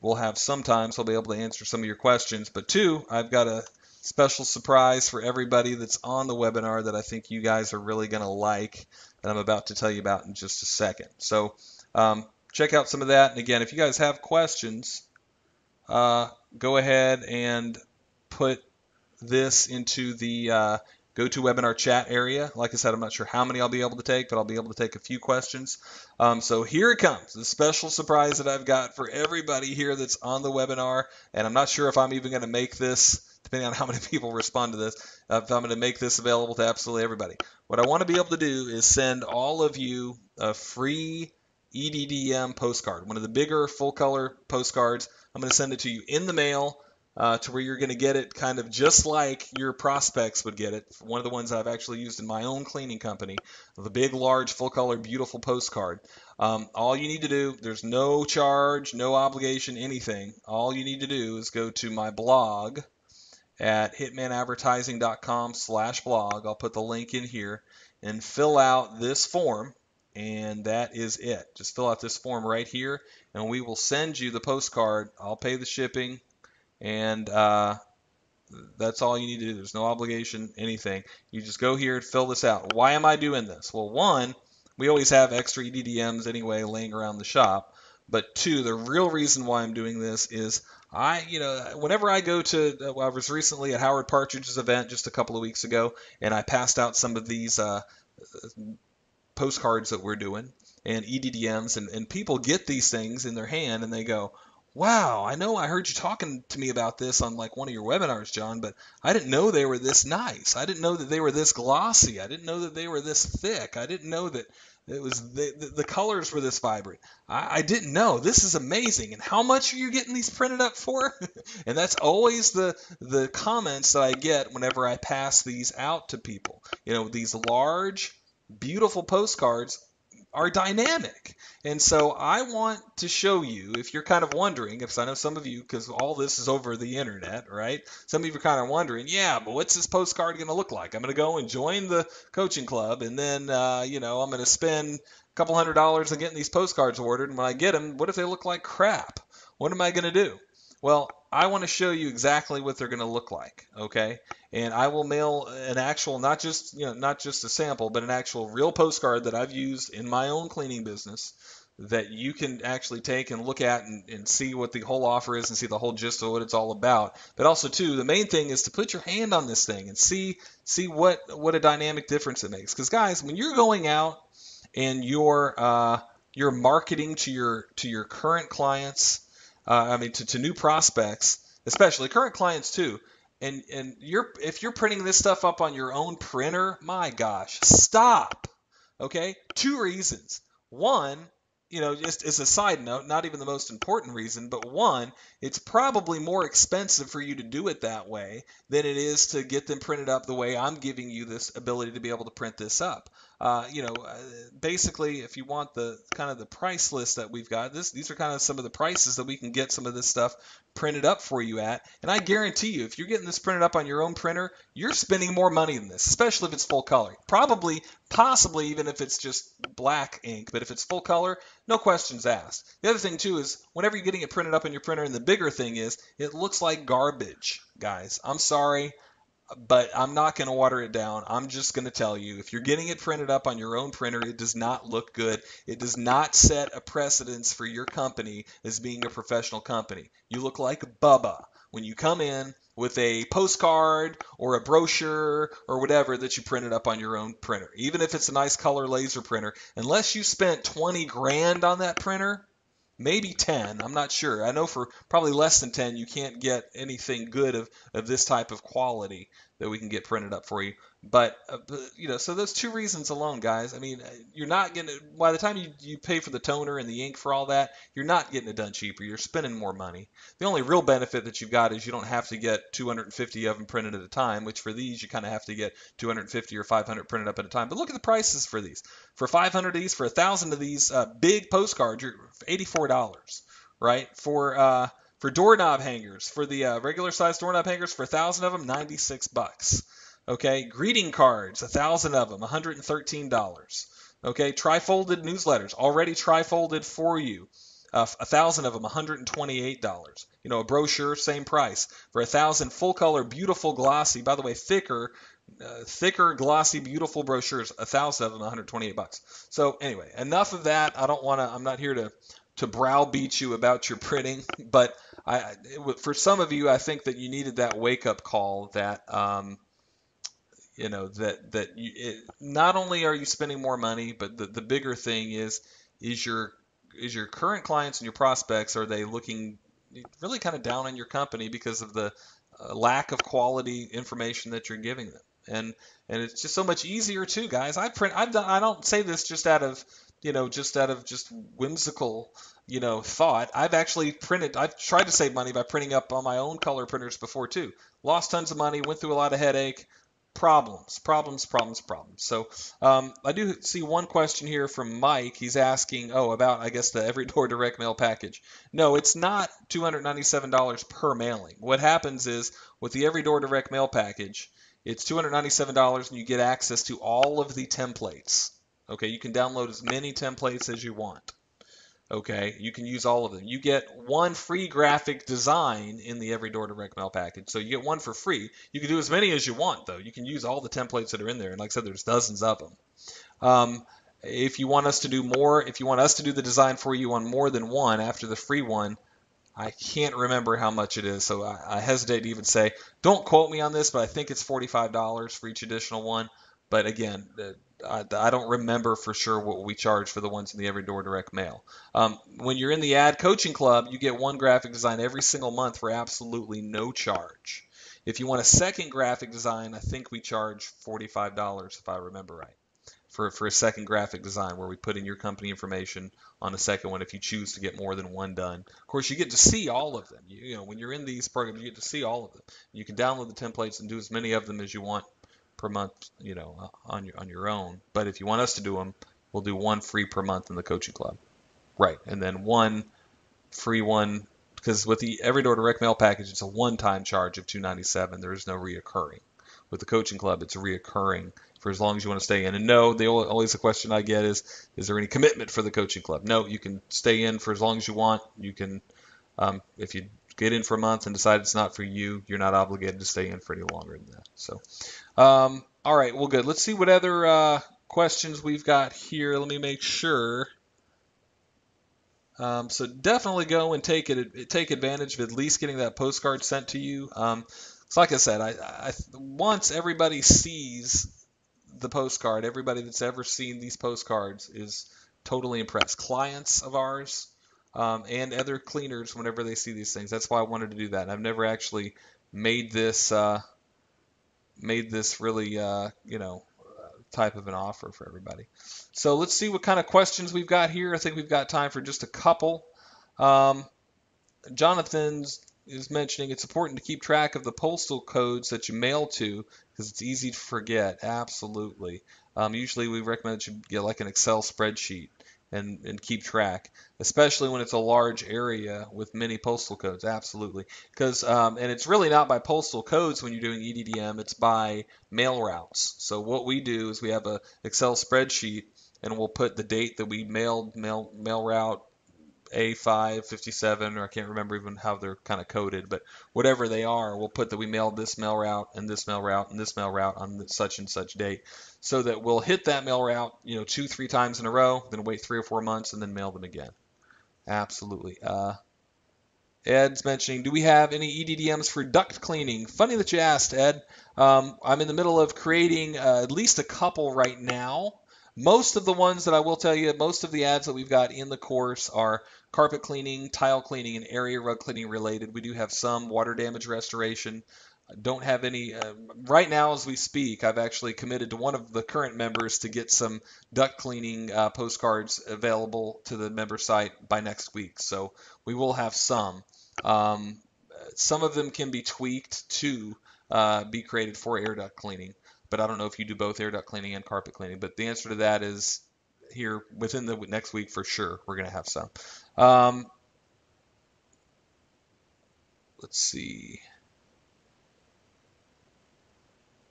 [SPEAKER 1] We'll have sometimes I'll be able to answer some of your questions, but two, I've got a special surprise for everybody that's on the webinar that I think you guys are really going to like that I'm about to tell you about in just a second. So check out some of that. And again, if you guys have questions, go ahead and put this into the GoToWebinar chat area. Like I said, I'm not sure how many I'll be able to take, but I'll be able to take a few questions. So here it comes, the special surprise that I've got for everybody here that's on the webinar. And I'm not sure if I'm even going to make this, depending on how many people respond to this, if I'm going to make this available to absolutely everybody. What I want to be able to do is send all of you a free EDDM postcard, one of the bigger full color postcards. I'm going to send it to you in the mail to where you're going to get it kind of just like your prospects would get it. One of the ones I've actually used in my own cleaning company, the big, large, full-color, beautiful postcard. All you need to do, there's no charge, no obligation, anything. All you need to do is go to my blog at hitmanadvertising.com/blog. I'll put the link in here and fill out this form, and that is it. Just fill out this form right here, and we will send you the postcard. I'll pay the shipping, and that's all you need to do. There's no obligation, anything. You just go here and fill this out. Why am I doing this? Well, one, we always have extra EDDMs anyway laying around the shop. But two, the real reason why I'm doing this is whenever I go to, I was recently at Howard Partridge's event just a couple of weeks ago, and I passed out some of these postcards that we're doing and EDDMs, and people get these things in their hand and they go, wow, I know I heard you talking to me about this on like one of your webinars, John, but I didn't know they were this nice. I didn't know that they were this glossy. I didn't know that they were this thick. I didn't know that it was the colors were this vibrant. I didn't know. This is amazing. And how much are you getting these printed up for? And that's always the comments that I get whenever I pass these out to people. These large, beautiful postcards are dynamic. And so I want to show you, if you're kind of wondering, because I know some of you, because all this is over the internet, right? Some of you are kind of wondering, yeah, but what's this postcard going to look like? I'm going to go and join the coaching club, and then, I'm going to spend a couple $100s on getting these postcards ordered, and when I get them, what if they look like crap? What am I going to do? Well, I want to show you exactly what they're going to look like, okay? And I will mail an actual, not just a sample, but an actual real postcard that I've used in my own cleaning business that you can actually take and look at and see what the whole offer is and see the whole gist of what it's all about. But also, too, the main thing is to put your hand on this thing and see what a dynamic difference it makes. Because, guys, when you're going out and you're marketing to your current clients, to new prospects, especially current clients too. And if you're printing this stuff up on your own printer, my gosh, stop. Okay? 2 reasons. One, just as a side note, not even the most important reason, but one, it's probably more expensive for you to do it that way than it is to get them printed up the way I'm giving you this ability to be able to print this up. Basically, if you want the kind of the price list that we've got, these are kind of some of the prices that we can get some of this stuff printed up for you at. And I guarantee you, if you're getting this printed up on your own printer, you're spending more money than this, especially if it's full color. Possibly even if it's just black ink, but if it's full color, no questions asked. The other thing too is whenever you're getting it printed up on your printer, and the bigger thing is it looks like garbage, guys. I'm sorry, but I'm not going to water it down. I'm just going to tell you, if you're getting it printed up on your own printer, it does not look good. It does not set a precedence for your company as being a professional company. You look like Bubba when you come in with a postcard or a brochure or whatever that you printed up on your own printer. Even if it's a nice color laser printer, unless you spent 20 grand on that printer, maybe 10, I'm not sure. I know for probably less than 10, you can't get anything good of this type of quality that we can get printed up for you. But, so those 2 reasons alone, guys, I mean, you're not going to, by the time you pay for the toner and the ink for all that, you're not getting it done cheaper. You're spending more money. The only real benefit that you've got is you don't have to get 250 of them printed at a time, which for these, you kind of have to get 250 or 500 printed up at a time. But look at the prices for these. For 500 of these, for 1,000 of these big postcards, you're $84, right? For doorknob hangers, for the regular size doorknob hangers, for 1,000 of them, $96. Okay, greeting cards, 1,000 of them, $113. Okay, tri-folded newsletters, already tri-folded for you, 1,000 of them, $128. A brochure, same price. For 1,000 full color, beautiful, glossy, by the way, thicker, glossy, beautiful brochures, 1,000 of them, $128. So anyway, enough of that. I'm not here to browbeat you about your printing, but for some of you, I think that you needed that wake-up call that, not only are you spending more money, but the bigger thing is your current clients and your prospects, are they looking really kind of down on your company because of the lack of quality information that you're giving them? And it's just so much easier too, guys. I don't say this just out of just out of just whimsical, thought, I've tried to save money by printing up on my own color printers before too. Lost tons of money, went through a lot of headache, problems, problems, problems, problems. So I do see one question here from Mike. He's asking, about, I guess, the Every Door direct mail package. No, it's not $297 per mailing. What happens is with the Every Door direct mail package, it's $297 and you get access to all of the templates. Okay, you can download as many templates as you want. Okay, you can use all of them. You get one free graphic design in the Every Door direct mail package. So you get one for free. You can do as many as you want, though. You can use all the templates that are in there. And like I said, there's dozens of them. If you want us to do more, if you want us to do the design for you on more than one after the free one, I can't remember how much it is, so I hesitate to even say. Don't quote me on this, but I think it's $45 for each additional one. But again, I don't remember for sure what we charge for the ones in the Every Door direct mail. When you're in the Ad Coaching Club, you get one graphic design every single month for absolutely no charge. If you want a second graphic design, I think we charge $45 if I remember right. For a second graphic design where we put in your company information on the second one if you choose to get more than one done. Of course, you get to see all of them. When you're in these programs, you get to see all of them. You can download the templates and do as many of them as you want per month, on your own. But if you want us to do them, we'll do one free per month in the coaching club. Right, and then one free one, because with the Every Door direct mail package, it's a one-time charge of $297. There is no reoccurring. With the coaching club, it's a reoccurring for as long as you want to stay in. And no, always the question I get is there any commitment for the coaching club? No, you can stay in for as long as you want. You can, if you get in for a month and decide it's not for you, you're not obligated to stay in for any longer than that. So, all right, well, good. Let's see what other questions we've got here. Let me make sure. So definitely go and take advantage of at least getting that postcard sent to you. So like I said, once everybody sees the postcard, everybody that's ever seen these postcards is totally impressed. Clients of ours and other cleaners, whenever they see these things. That's why I wanted to do that. And I've never actually made this really type of an offer for everybody. So let's see what kind of questions we've got here. I think we've got time for just a couple. Jonathan is mentioning it's important to keep track of the postal codes that you mail to because it's easy to forget. Absolutely. Usually we recommend that you get like an Excel spreadsheet and keep track, especially when it's a large area with many postal codes. Absolutely. Because and it's really not by postal codes when you're doing EDDM, it's by mail routes. So what we do is we have a Excel spreadsheet and we'll put the date that we mailed mail route A5, 57, or I can't remember even how they're kind of coded, but whatever they are, we'll put that we mailed this mail route and this mail route and this mail route on such and such date, so that we'll hit that mail route, 2-3 times in a row, then wait 3 or 4 months and then mail them again. Absolutely. Ed's mentioning, do we have any EDDMs for duct cleaning? Funny that you asked, Ed. I'm in the middle of creating at least a couple right now. Most of the ones that I will tell you, most of the ads that we've got in the course are carpet cleaning, tile cleaning, and area rug cleaning related. We do have some water damage restoration. Don't have any right now as we speak. I've actually committed to one of the current members to get some duct cleaning postcards available to the member site by next week. So we will have some. Some of them can be tweaked to be created for air duct cleaning. But I don't know if you do both air duct cleaning and carpet cleaning. But the answer to that is here within the next week for sure. We're going to have some. Let's see.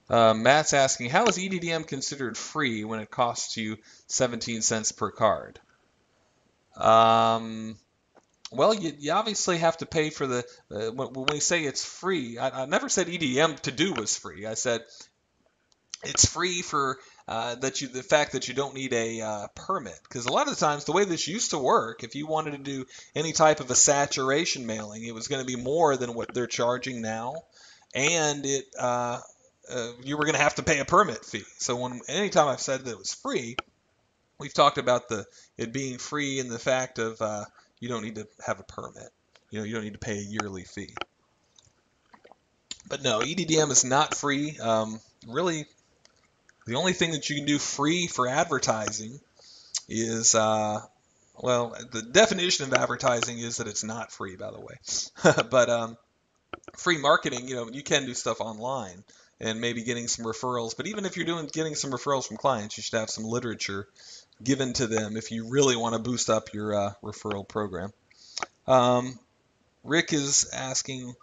[SPEAKER 1] Matt's asking, how is EDDM considered free when it costs you 17 cents per card? Well, you obviously have to pay for the, when we say it's free, I never said EDDM to do was free. I said it's free for the fact that you don't need a permit. Because a lot of the times, the way this used to work, if you wanted to do any type of a saturation mailing, it was going to be more than what they're charging now. And you were going to have to pay a permit fee. So anytime I've said that it was free, we've talked about it being free and the fact of you don't need to have a permit. You don't need to pay a yearly fee. But no, EDDM is not free. Really, the only thing that you can do free for advertising is, well, the definition of advertising is that it's not free, by the way. But free marketing, you can do stuff online and maybe getting some referrals. But even if you're getting some referrals from clients, you should have some literature given to them if you really want to boost up your referral program. Um, Rick is asking,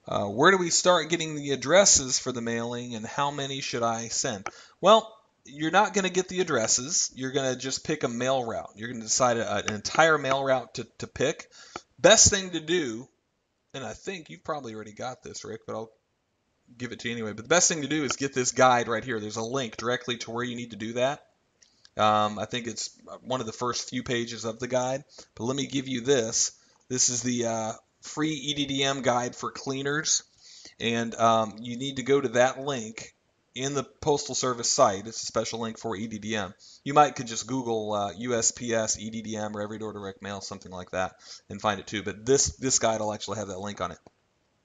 [SPEAKER 1] where do we start getting the addresses for the mailing and how many should I send? Well, you're not going to get the addresses. You're going to just pick a mail route. You're going to decide an entire mail route to pick. Best thing to do, and I think you've probably already got this, Rick, but I'll give it to you anyway. But the best thing to do is get this guide right here. There's a link directly to where you need to do that. I think it's one of the first few pages of the guide. But let me give you this. This is the free EDDM guide for cleaners. And you need to go to that link in the Postal Service site. It's a special link for EDDM. You could just Google USPS, EDDM, or Every Door Direct Mail, something like that, and find it too. But this guide will actually have that link on it.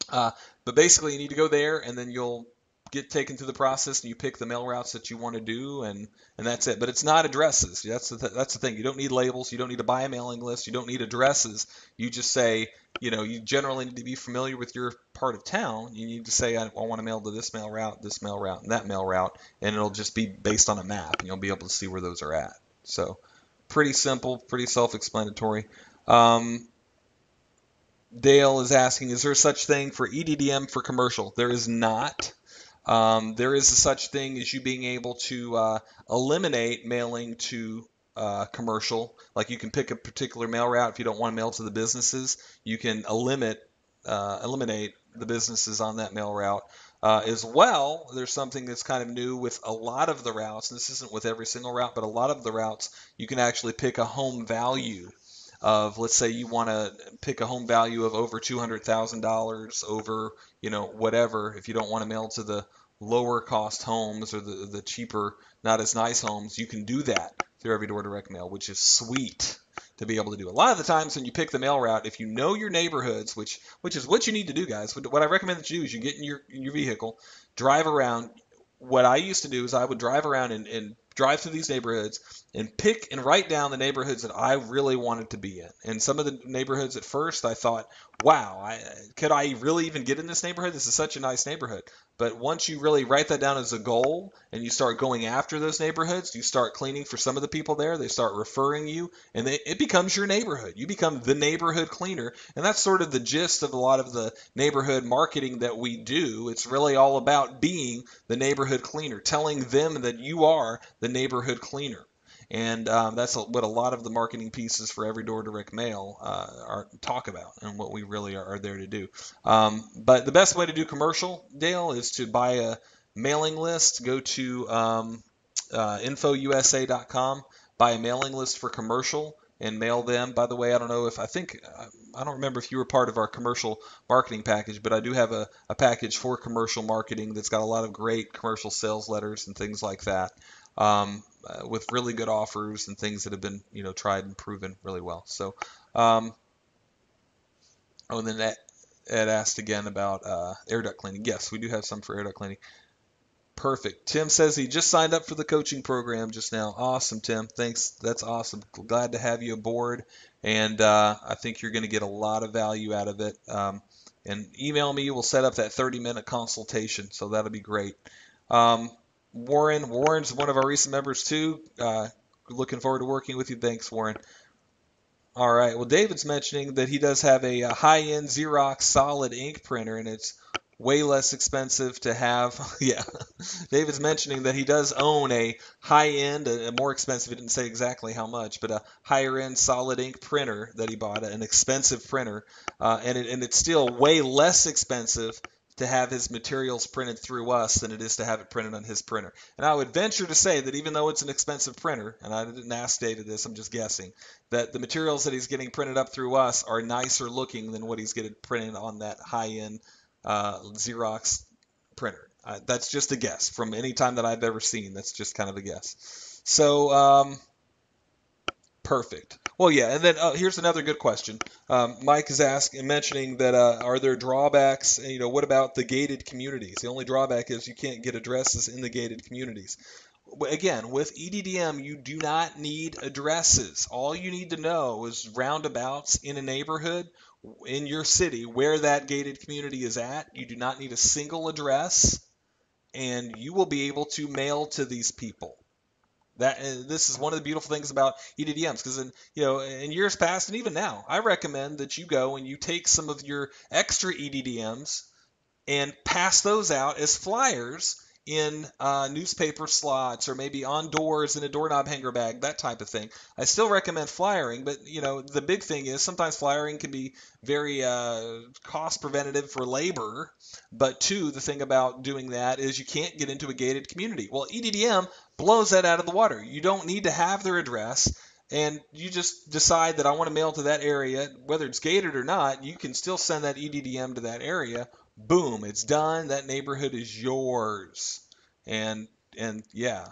[SPEAKER 1] But basically, you need to go there, and then you'll get taken through the process, and you pick the mail routes that you want to do, and that's it. But it's not addresses. That's the thing. You don't need labels. You don't need to buy a mailing list. You don't need addresses. You just say, you generally need to be familiar with your part of town. You need to say, I want to mail to this mail route, and that mail route, and it'll just be based on a map, and you'll be able to see where those are at. So pretty simple, pretty self-explanatory. Dale is asking, is there such thing for EDDM for commercial? There is not. There is a such thing as you being able to eliminate mailing to commercial. Like you can pick a particular mail route if you don't want to mail to the businesses. You can eliminate the businesses on that mail route. As well, there's something that's kind of new with a lot of the routes. This isn't with every single route, but a lot of the routes, you can actually pick a home value of, let's say you want to pick a home value of over $200,000 over, whatever. If you don't want to mail to the lower cost homes or the cheaper, not as nice homes, you can do that through Every Door Direct Mail, which is sweet to be able to do. A lot of the times when you pick the mail route, if you know your neighborhoods, which is what you need to do, guys, what I recommend that you do is you get in your vehicle, drive around. What I used to do is I would drive around and drive through these neighborhoods and pick and write down the neighborhoods that I really wanted to be in. And some of the neighborhoods at first I thought, wow, could I really even get in this neighborhood? This is such a nice neighborhood. But once you really write that down as a goal and you start going after those neighborhoods, you start cleaning for some of the people there, they start referring you, and it becomes your neighborhood. You become the neighborhood cleaner. And that's sort of the gist of a lot of the neighborhood marketing that we do. It's really all about being the neighborhood cleaner, telling them that you are the neighborhood cleaner. And that's what a lot of the marketing pieces for Every Door Direct Mail talk about, and what we really are there to do. But the best way to do commercial, Dale, is to buy a mailing list. Go to infousa.com, buy a mailing list for commercial, and mail them. By the way, I don't remember if you were part of our commercial marketing package, but I do have a package for commercial marketing that's got a lot of great commercial sales letters and things like that. With really good offers and things that have been, tried and proven really well. So, and then Ed asked again about air duct cleaning. Yes, we do have some for air duct cleaning. Perfect. Tim says he just signed up for the coaching program just now. Awesome, Tim. Thanks. That's awesome. Glad to have you aboard. And I think you're going to get a lot of value out of it. And email me. We'll set up that 30-minute consultation. So that'll be great. Warren's one of our recent members too. Looking forward to working with you. Thanks, Warren. All right. Well, David's mentioning that he does have a high-end Xerox solid ink printer, and it's way less expensive to have. Yeah. David's mentioning that he does own a high-end, a more expensive, he didn't say exactly how much, but a higher-end solid ink printer that he bought, an expensive printer, and it's still way less expensive to have his materials printed through us than it is to have it printed on his printer. And I would venture to say that even though it's an expensive printer, and I didn't ask David this, I'm just guessing, that the materials that he's getting printed up through us are nicer looking than what he's getting printed on that high-end Xerox printer. That's just a guess from any time that I've ever seen. That's just kind of a guess. So, perfect. Well, yeah, and then here's another good question. Mike is mentioning that are there drawbacks? What about the gated communities? The only drawback is you can't get addresses in the gated communities. Again, with EDDM, you do not need addresses. All you need to know is roundabouts in a neighborhood in your city where that gated community is at. You do not need a single address, and you will be able to mail to these people. This is one of the beautiful things about EDDMs, because in years past and even now, I recommend that you go and you take some of your extra EDDMs and pass those out as flyers in newspaper slots or maybe on doors in a doorknob hanger bag, that type of thing. I still recommend flyering, but the big thing is sometimes flyering can be very cost preventative for labor. But two, the thing about doing that is you can't get into a gated community. Well, EDDM blows that out of the water. You don't need to have their address. And you just decide that I want to mail to that area, whether it's gated or not, you can still send that EDDM to that area. Boom, it's done. That neighborhood is yours. And yeah.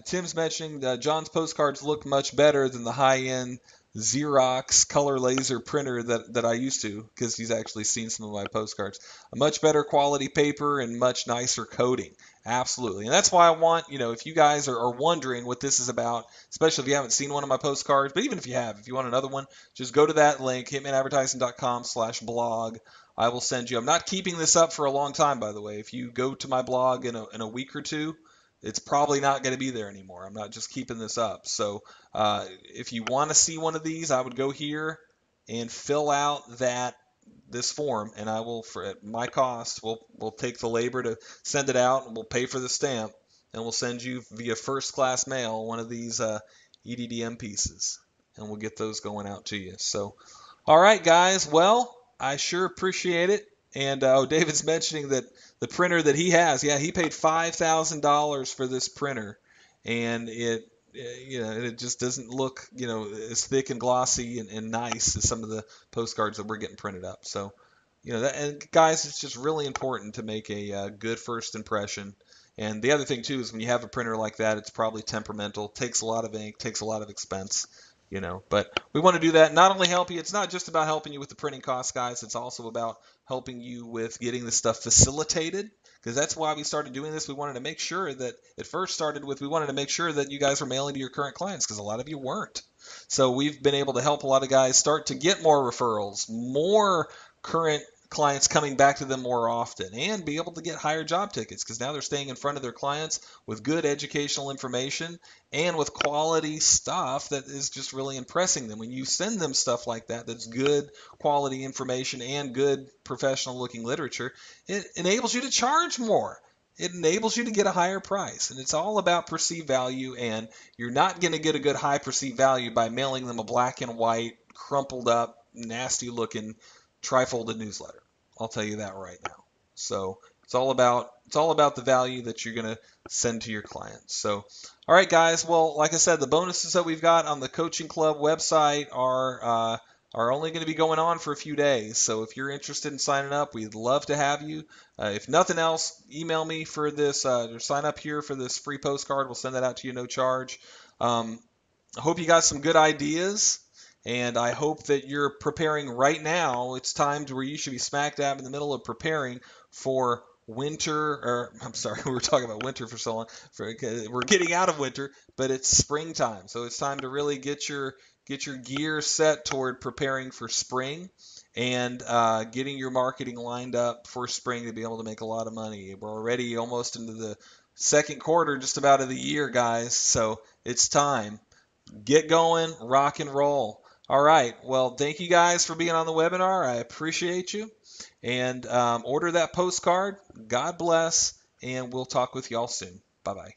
[SPEAKER 1] Tim's mentioning that John's postcards look much better than the high-end Xerox color laser printer that I used to, because he's actually seen some of my postcards. A much better quality paper and much nicer coating. Absolutely. And that's why I want, if you guys are wondering what this is about, especially if you haven't seen one of my postcards, but even if you have, if you want another one, just go to that link, hitmanadvertising.com/blog. I will send you. I'm not keeping this up for a long time, by the way. If you go to my blog in a week or two, it's probably not going to be there anymore. I'm not just keeping this up. So if you want to see one of these, I would go here and fill out this form, and I will, at my cost, we'll take the labor to send it out, and we'll pay for the stamp, and we'll send you via first class mail one of these EDDM pieces, and we'll get those going out to you. So, all right, guys. Well, I sure appreciate it. And David's mentioning that the printer that he has, yeah, he paid $5,000 for this printer, and it just doesn't look, as thick and glossy and nice as some of the postcards that we're getting printed up. So, and guys, it's just really important to make a good first impression. And the other thing too is when you have a printer like that, it's probably temperamental, takes a lot of ink, takes a lot of expense. But we want to do that, not only help you, it's not just about helping you with the printing costs, guys, it's also about helping you with getting this stuff facilitated, because that's why we started doing this. We wanted to make sure that we wanted to make sure that you guys were mailing to your current clients, because a lot of you weren't. So we've been able to help a lot of guys start to get more referrals, more current clients coming back to them more often, and be able to get higher job tickets, because now they're staying in front of their clients with good educational information and with quality stuff that is just really impressing them. When you send them stuff like that, that's good quality information and good professional looking literature, it enables you to charge more. It enables you to get a higher price, and it's all about perceived value, and you're not going to get a good high perceived value by mailing them a black and white, crumpled up, nasty looking trifolded newsletter. I'll tell you that right now. So it's all about the value that you're going to send to your clients. So, all right, guys. Well, like I said, the bonuses that we've got on the Coaching Club website are only going to be going on for a few days. So if you're interested in signing up, we'd love to have you. If nothing else, email me for this or sign up here for this free postcard. We'll send that out to you, no charge. I hope you got some good ideas. And I hope that you're preparing right now. It's time to where you should be smack dab in the middle of preparing for winter, or I'm sorry, we were talking about winter for so long. We're getting out of winter, but it's springtime. So it's time to really get your gear set toward preparing for spring and getting your marketing lined up for spring to be able to make a lot of money. We're already almost into the second quarter, just about of the year, guys. So it's time. Get going, rock and roll. All right. Well, thank you guys for being on the webinar. I appreciate you. And order that postcard. God bless. And we'll talk with y'all soon. Bye-bye.